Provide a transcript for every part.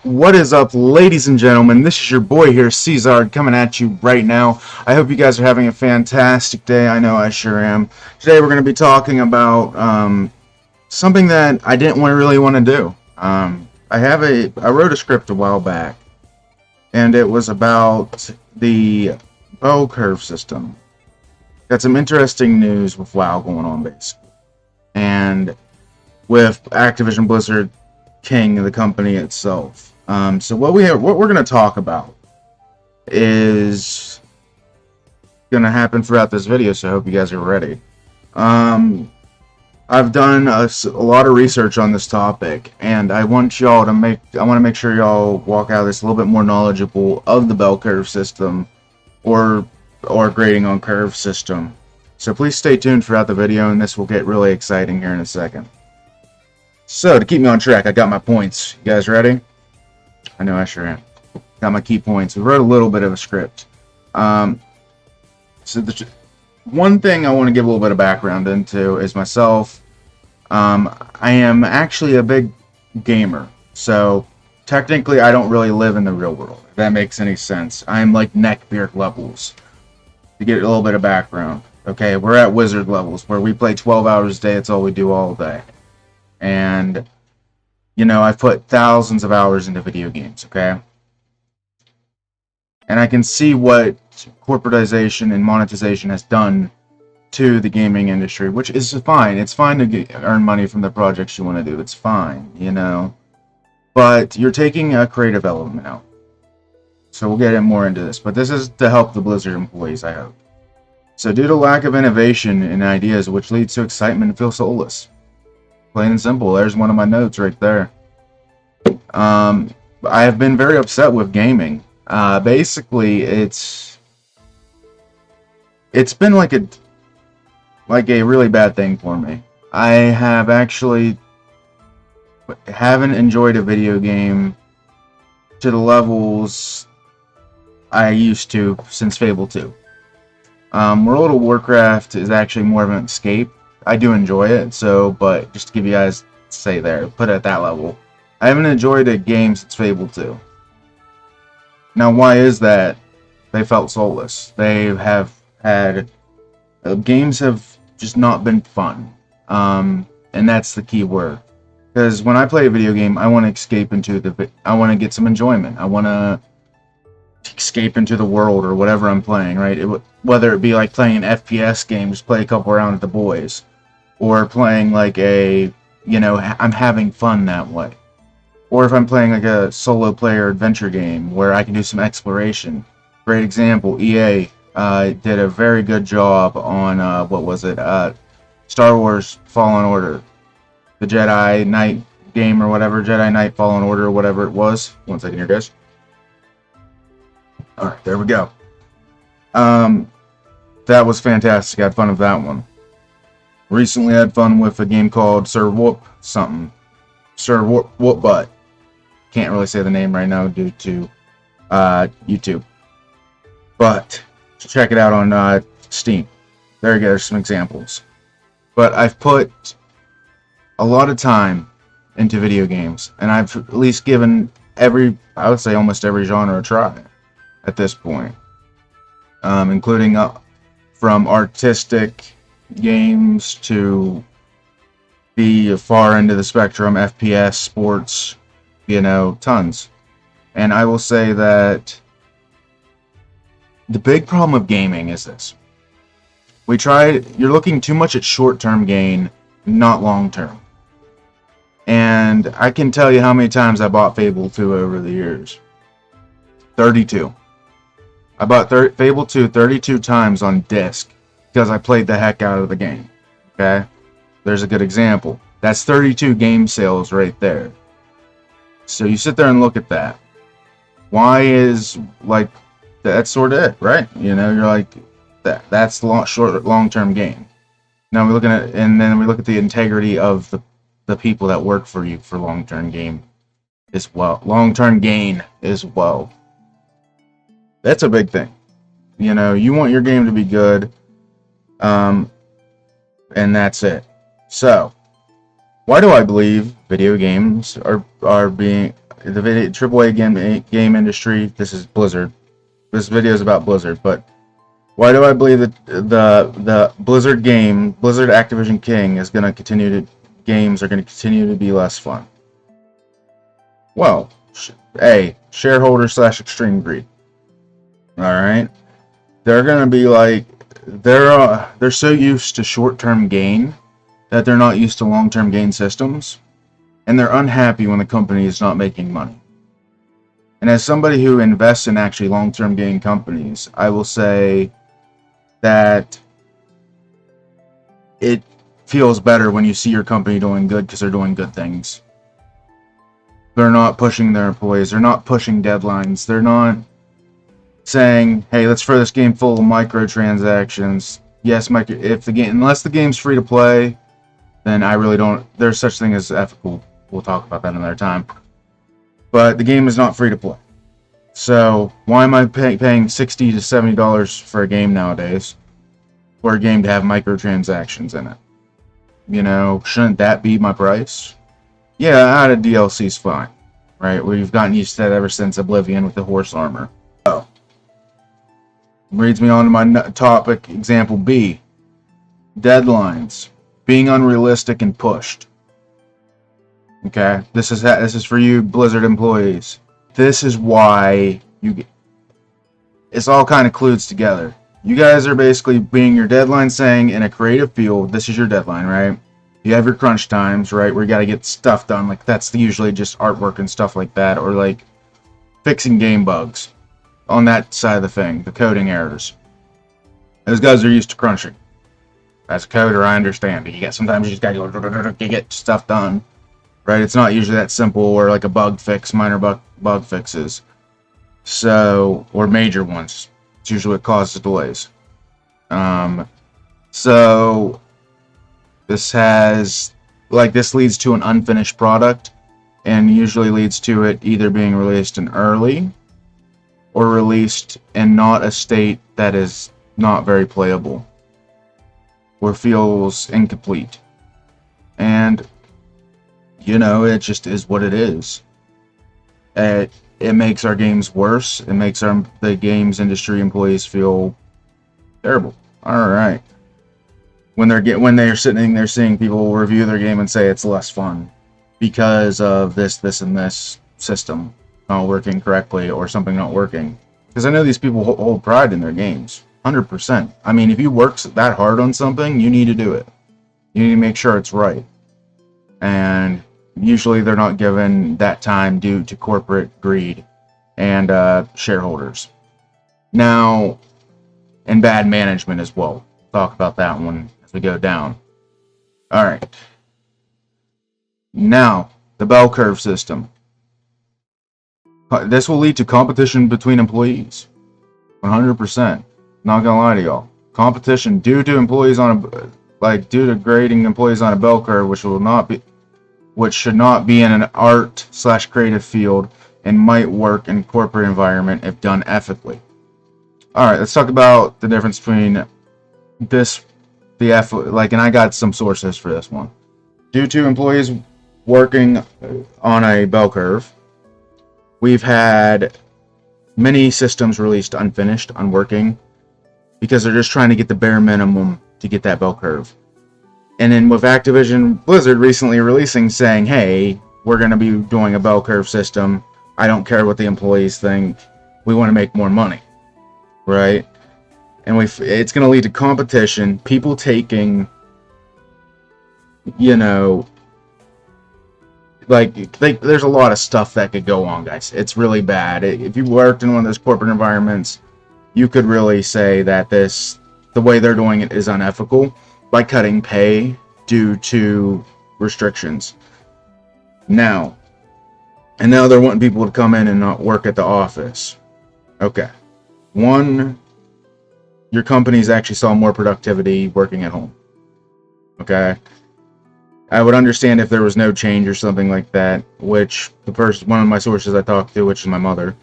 What is up, ladies and gentlemen? This is your boy here, Czardd, coming at you right now. I hope you guys are having a fantastic day. I know I sure am. Today we're going to be talking about something that I didn't really want to do. I wrote a script a while back, and it was about the bell curve system. Got some interesting news with WoW going on, basically, and with Activision Blizzard King, the company itself. So what we're going to talk about is going to happen throughout this video. So I hope you guys are ready. I've done a lot of research on this topic, and I want to make sure y'all walk out of this a little bit more knowledgeable of the bell curve system, or grading on curve system. So please stay tuned throughout the video, and this will get really exciting here in a second. So, to keep me on track, I got my points. You guys ready? I know I sure am. Got my key points. We wrote a little bit of a script. So, one thing I want to give a little bit of background into is myself. I am actually a big gamer. So, technically, I don't really live in the real world, if that makes any sense. I'm like neckbeard levels. To get a little bit of background. Okay, we're at wizard levels, where we play 12 hours a day. It's all we do all day. And, you know, I've put thousands of hours into video games, okay? And I can see what corporatization and monetization has done to the gaming industry, which is fine. It's fine to earn money from the projects you want to do. It's fine, you know? But you're taking a creative element out. So we'll get more into this. But this is to help the Blizzard employees, I hope. So due to lack of innovation and ideas, which leads to excitement and feel soulless. Plain and simple. There's one of my notes right there. I have been very upset with gaming. Basically, it's been like a really bad thing for me. I have actually haven't enjoyed a video game to the levels I used to since Fable 2. World of Warcraft is actually more of an escape. I do enjoy it, but just to give you guys say there, put it at that level. I haven't enjoyed a game since Fable 2. Now, why is that? They felt soulless. They have had games have just not been fun, and that's the key word. Because when I play a video game, I want to escape into I want to get some enjoyment. I want to escape into the world or whatever I'm playing, right? Whether it be like playing an FPS game, just play a couple around with the boys. Or playing like I'm having fun that way. Or if I'm playing like a solo player adventure game where I can do some exploration. Great example, EA did a very good job on, Star Wars Fallen Order. The Jedi Knight game or whatever, Jedi Knight Fallen Order or whatever it was. One second here, guys. Alright, there we go. That was fantastic. I had fun with that one. Recently, I had fun with a game called Sir Whoop something. Sir Whoop Butt. Can't really say the name right now due to YouTube. But check it out on Steam. There you go. There's some examples. But I've put a lot of time into video games, and I've at least given I would say almost every genre a try at this point, including from artistic games to the far end of the spectrum, FPS, sports, tons. And I will say that the big problem of gaming is this. You're looking too much at short-term gain, not long-term. And I can tell you how many times I bought Fable 2 over the years. 32. I bought Fable 2 32 times on disc because I played the heck out of the game. Okay? There's a good example. That's 32 game sales right there. So you sit there and look at that. Why is, that's sort of it, right? You're like, that's the long-term gain. Now we look at the integrity of the people that work for you for long-term gain as well. Long-term gain as well. That's a big thing. You want your game to be good, and that's it. So, why do I believe video games are the video, AAA game industry. This is Blizzard. This video is about Blizzard, but why do I believe that the Blizzard Activision King is going to games are going to continue to be less fun? Well, shareholder / extreme greed. All right, they're going to be like they're so used to short-term gain that they're not used to long-term gain systems, and they're unhappy when the company is not making money. And as somebody who invests in actually long-term gain companies, I will say that it feels better when you see your company doing good because they're doing good things. They're not pushing their employees. They're not pushing deadlines. They're not saying, "Hey, let's throw this game full of microtransactions." Yes, unless the game's free to play, then I really don't. There's such thing as ethical. We'll talk about that another time. But the game is not free to play. So why am I paying $60 to $70 for a game nowadays for a game to have microtransactions in it? You know, shouldn't that be my price? Yeah, added DLC's fine, right? We've gotten used to that ever since Oblivion with the horse armor. Oh, leads me on to my topic, example B. Deadlines. Being unrealistic and pushed. Okay, this is for you Blizzard employees. This is why it's all kind of clues together. You guys are basically being your deadline, saying in a creative field, this is your deadline, right? You have your crunch times, right, where you got to get stuff done. Like that's usually just artwork and stuff like that, or like fixing game bugs on that side of the thing, the coding errors. Those guys are used to crunching. As a coder, I understand. Sometimes you just got to get stuff done. Right, it's not usually that simple, or like a bug fix, minor bug fixes. So, or major ones. It's usually what causes delays. So this leads to an unfinished product, and usually leads to it either being released in early, or released in not a state that is not very playable, or feels incomplete. And you know, it just is what it is. It makes our games worse. It makes the games industry employees feel terrible. All right. When they're sitting there seeing people review their game and say it's less fun because of this, and this system not working correctly, or something not working. Because I know these people hold pride in their games, 100%. I mean, if you work that hard on something, you need to do it. You need to make sure it's right. And usually they're not given that time due to corporate greed and shareholders. Now, and bad management as well. Talk about that one as we go down. All right. Now, the bell curve system. This will lead to competition between employees. 100%. Not gonna lie to y'all. Competition due to grading employees on a bell curve, which should not be in an art / creative field, and might work in corporate environment if done ethically. Alright, let's talk about the difference between and I got some sources for this one. Due to employees working on a bell curve, we've had many systems released unfinished, unworking, because they're just trying to get the bare minimum to get that bell curve. And then with Activision Blizzard recently releasing, saying, hey, we're going to be doing a bell curve system. I don't care what the employees think. We want to make more money. Right? And it's going to lead to competition. People taking, there's a lot of stuff that could go on, guys. It's really bad. If you worked in one of those corporate environments, you could really say that the way they're doing it is unethical, by cutting pay due to restrictions. Now they're wanting people to come in and not work at the office. Okay. One, your companies actually saw more productivity working at home. Okay. I would understand if there was no change or something like that, which one of my sources I talked to, which is my mother,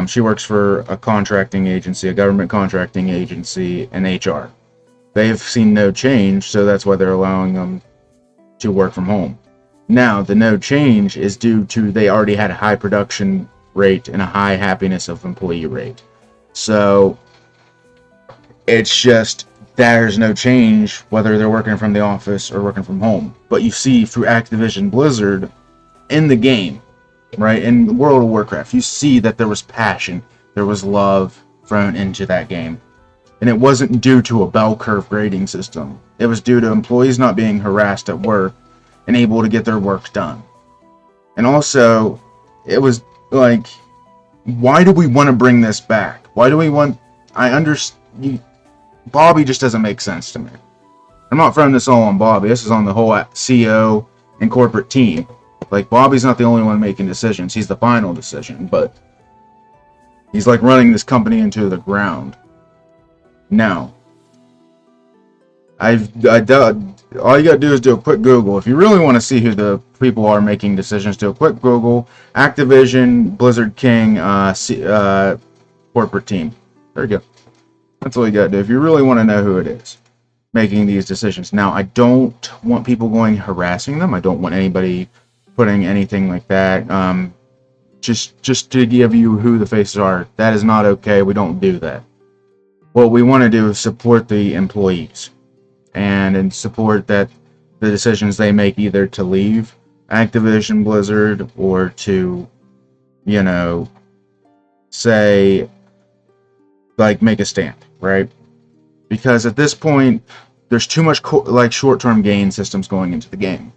she works for a government contracting agency in HR. They've seen no change, so that's why they're allowing them to work from home. Now, the no change is due to they already had a high production rate and a high happiness of employee rate. So it's just there's no change whether they're working from the office or working from home. But you see through Activision Blizzard in the game, right, in World of Warcraft, you see that there was passion, there was love thrown into that game. And it wasn't due to a bell curve grading system. It was due to employees not being harassed at work and able to get their work done. And also, it was like, why do we want to bring this back? Why do we want... Bobby just doesn't make sense to me. I'm not throwing this all on Bobby. This is on the whole CEO and corporate team. Like, Bobby's not the only one making decisions. He's the final decision, but he's like running this company into the ground. Now, all you gotta do is do a quick Google. If you really want to see who the people are making decisions, do a quick Google. Activision, Blizzard King, corporate team. There you go. That's all you gotta do if you really want to know who it is making these decisions. Now, I don't want people going harassing them. I don't want anybody putting anything like that. Just to give you who the faces are. That is not okay. We don't do that. What we want to do is support the employees and support that the decisions they make, either to leave Activision Blizzard or to, say, like, make a stand, right? Because at this point, there's too much short-term gain systems going into the game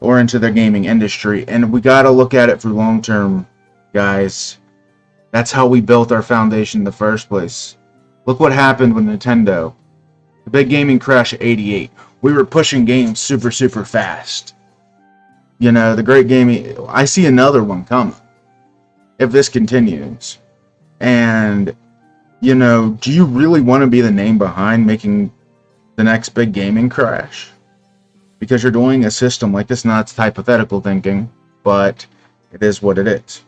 or into the gaming industry, and we got to look at it for long-term, guys. That's how we built our foundation in the first place. Look what happened with Nintendo. The big gaming crash of '88. We were pushing games super, super fast. The great gaming... I see another one coming if this continues. And, do you really want to be the name behind making the next big gaming crash? Because you're doing a system like this. Not hypothetical thinking, but it is what it is.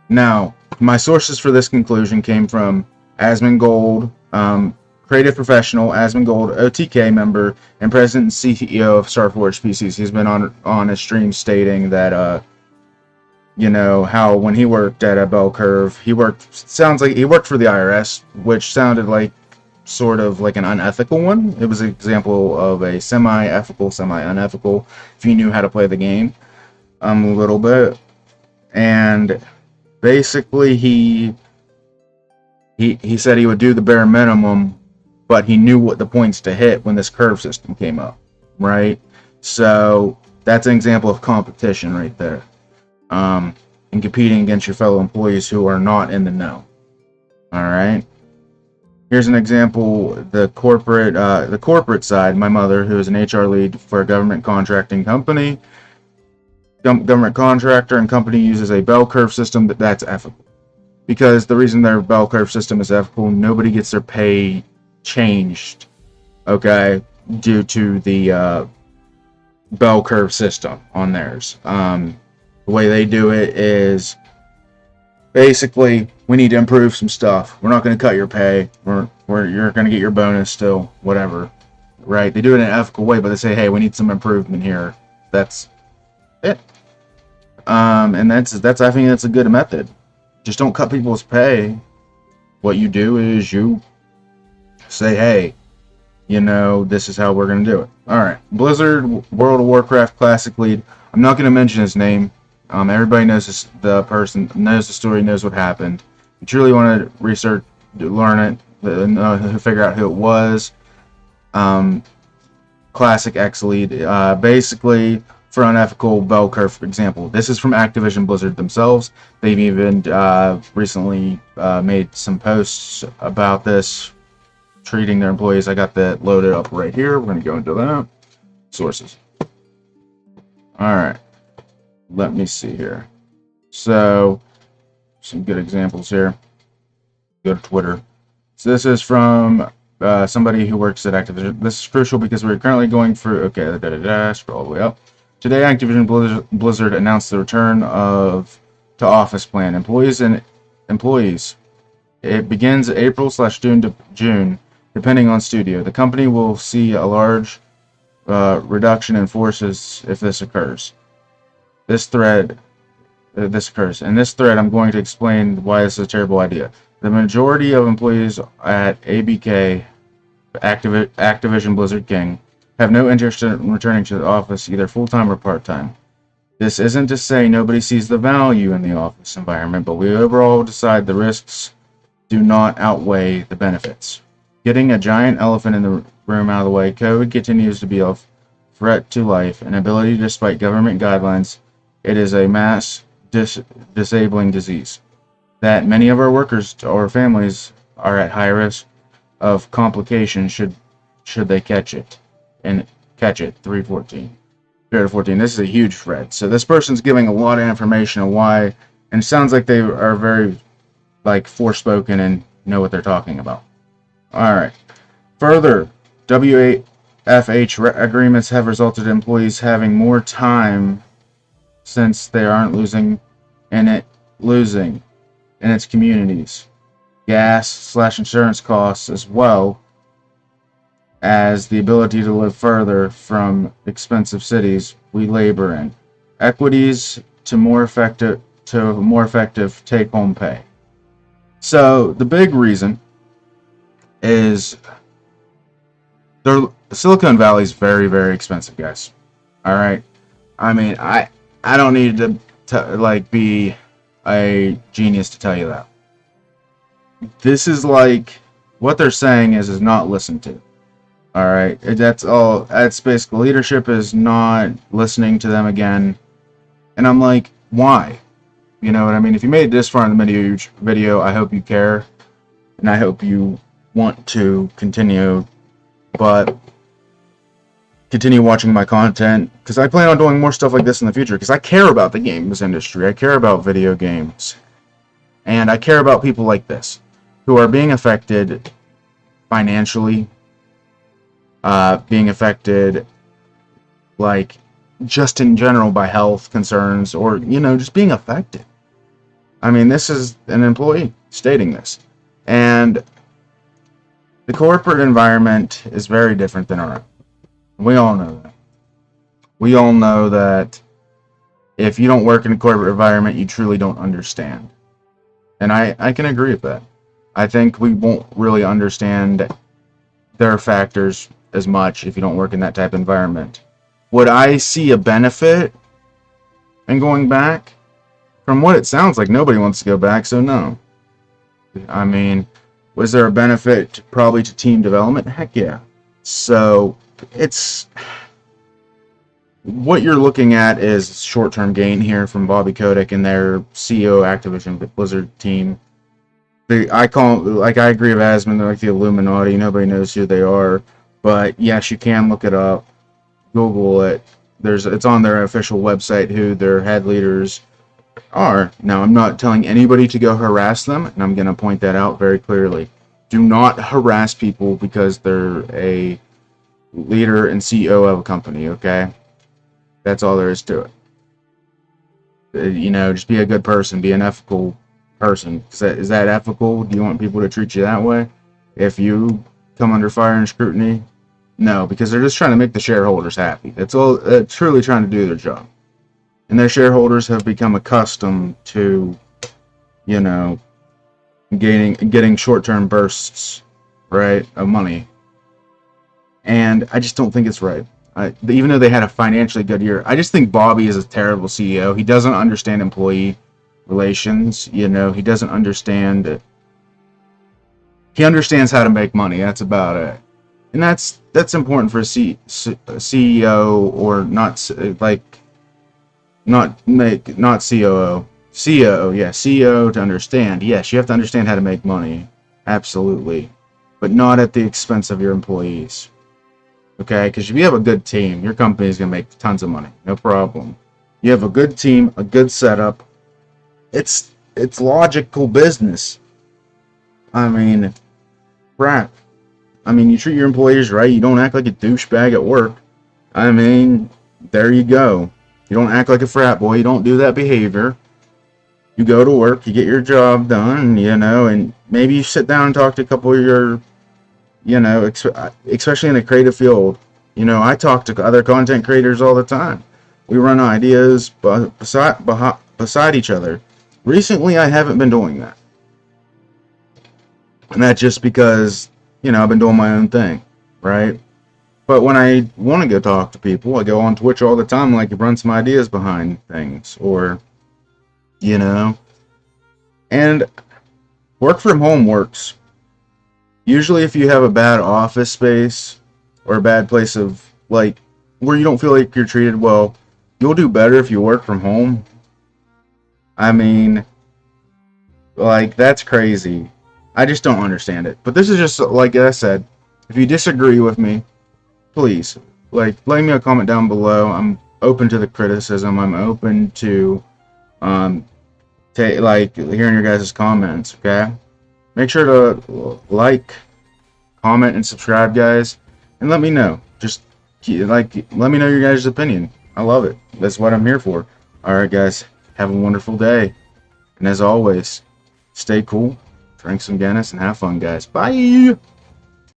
Now, my sources for this conclusion came from Asmongold, creative professional, Asmongold, OTK member, and president and CEO of StarForge PCs. He's been on a stream stating that, how when he worked at a bell curve, sounds like he worked for the IRS, which sounded like sort of like an unethical one. It was an example of a semi-ethical, semi-unethical, if you knew how to play the game a little bit. And basically, he said he would do the bare minimum, but he knew what the points to hit when this curve system came up, right? So that's an example of competition right there, and competing against your fellow employees who are not in the know. All right. Here's an example: the corporate side. My mother, who is an HR lead for a government contracting company. Government contractor and company uses a bell curve system that's ethical. Because the reason their bell curve system is ethical, nobody gets their pay changed, okay, due to the bell curve system on theirs. The way they do it is basically, we need to improve some stuff. We're not going to cut your pay. You're going to get your bonus still, whatever, right? They do it in an ethical way, but they say, hey, we need some improvement here. That's it. And that's I think that's a good method. Just don't cut people's pay. What you do is you say, hey, this is how we're going to do it. All right. Blizzard World of Warcraft Classic Lead. I'm not going to mention his name. Everybody knows the person, knows the story, knows what happened. If you truly want to research, learn it, figure out who it was. Classic X Lead. Basically, for unethical bell curve, for example. This is from Activision Blizzard themselves. They've even recently made some posts about this, treating their employees. I got that loaded up right here. We're going to go into that. Sources. Alright. Let me see here. So, some good examples here. Go to Twitter. So this is from somebody who works at Activision. This is crucial because we're currently going through... Okay, scroll all the way up. Today, Activision Blizzard announced the return to office plan. Employees. It begins April/June to June, depending on studio. The company will see a large reduction in forces if this occurs. This occurs. In this thread, I'm going to explain why this is a terrible idea. The majority of employees at ABK, Activision Blizzard King, have no interest in returning to the office either full-time or part-time. This isn't to say nobody sees the value in the office environment, but we overall decide the risks do not outweigh the benefits. Getting a giant elephant in the room out of the way, COVID continues to be a threat to life and ability despite government guidelines. It is a mass disabling disease that many of our workers or families are at high risk of complications should they catch it. And catch it, 314. 314. This is a huge thread. So this person's giving a lot of information on why, and it sounds like they are very forespoken and know what they're talking about. Alright. Further, WFH agreements have resulted in employees having more time since they aren't losing in its communities. Gas/insurance costs as well as the ability to live further from expensive cities we labor in. Equities to more effective take-home pay. So the big reason is Silicon Valley is very, very expensive, guys. All right. I mean, I don't need to be a genius to tell you that. This is what they're saying is not listened to. All right, that's all. That's basically leadership is not listening to them again, and I'm like, why? You know what I mean? If you made it this far in the video, I hope you care, and I hope you want to continue, but continue watching my content because I plan on doing more stuff like this in the future because I care about the games industry. I care about video games, and I care about people like this who are being affected financially. Being affected, just in general by health concerns, or, just being affected. I mean, this is an employee stating this. And the corporate environment is very different than our own. We all know that. We all know that if you don't work in a corporate environment, you truly don't understand. And I can agree with that. I think we won't really understand their factors as much if you don't work in that type of environment. Would I see a benefit in going back? From what it sounds like, nobody wants to go back, so no. I mean, was there a benefit probably to team development? Heck yeah. So it's what you're looking at is short-term gain here from Bobby Kotick and their CEO Activision Blizzard team. I call them, I agree with Asmund, they're like the Illuminati. Nobody knows who they are. But yes, you can look it up, Google it. It's on their official website who their head leaders are. Now, I'm not telling anybody to go harass them, and I'm going to point that out very clearly. Do not harass people because they're a leader and CEO of a company, okay? That's all there is to it. Just be a good person, be an ethical person. Is that ethical? Do you want people to treat you that way? If you come under fire and scrutiny? No, because they're just trying to make the shareholders happy. That's all. Truly trying to do their job, and their shareholders have become accustomed to, getting short-term bursts, right, of money. And I just don't think it's right. Even though they had a financially good year, I just think Bobby is a terrible CEO. He doesn't understand employee relations. He doesn't understand. He understands how to make money. That's about it. And that's important for a CEO or not COO. CEO, yeah, CEO to understand. Yes, you have to understand how to make money. Absolutely. But not at the expense of your employees. Okay? Because if you have a good team, your company is going to make tons of money. No problem. You have a good team, a good setup. It's logical business. I mean, crap. I mean, you treat your employees right. You don't act like a douchebag at work. I mean, there you go. You don't act like a frat boy. You don't do that behavior. You go to work. You get your job done, and maybe you sit down and talk to a couple of your, especially in a creative field, You know, I talk to other content creators all the time. We run ideas beside each other. Recently, I haven't been doing that. And that's just because, you know, I've been doing my own thing, right? But when I want to go talk to people, I go on Twitch all the time, like, run some ideas behind things, or, you know. And work from home works. Usually if you have a bad office space, or a bad place of, like, where you don't feel like you're treated well, you'll do better if you work from home. I mean, like, that's crazy. I just don't understand it. But this is just, like I said, if you disagree with me, please, like, leave me a comment down below. I'm open to the criticism. I'm open to, like, hearing your guys' comments, okay? Make sure to like, comment, and subscribe, guys. And let me know. Just, like, let me know your guys' opinion. I love it. That's what I'm here for. Alright, guys. Have a wonderful day. And as always, stay cool, drink some Guinness, and have fun, guys. Bye!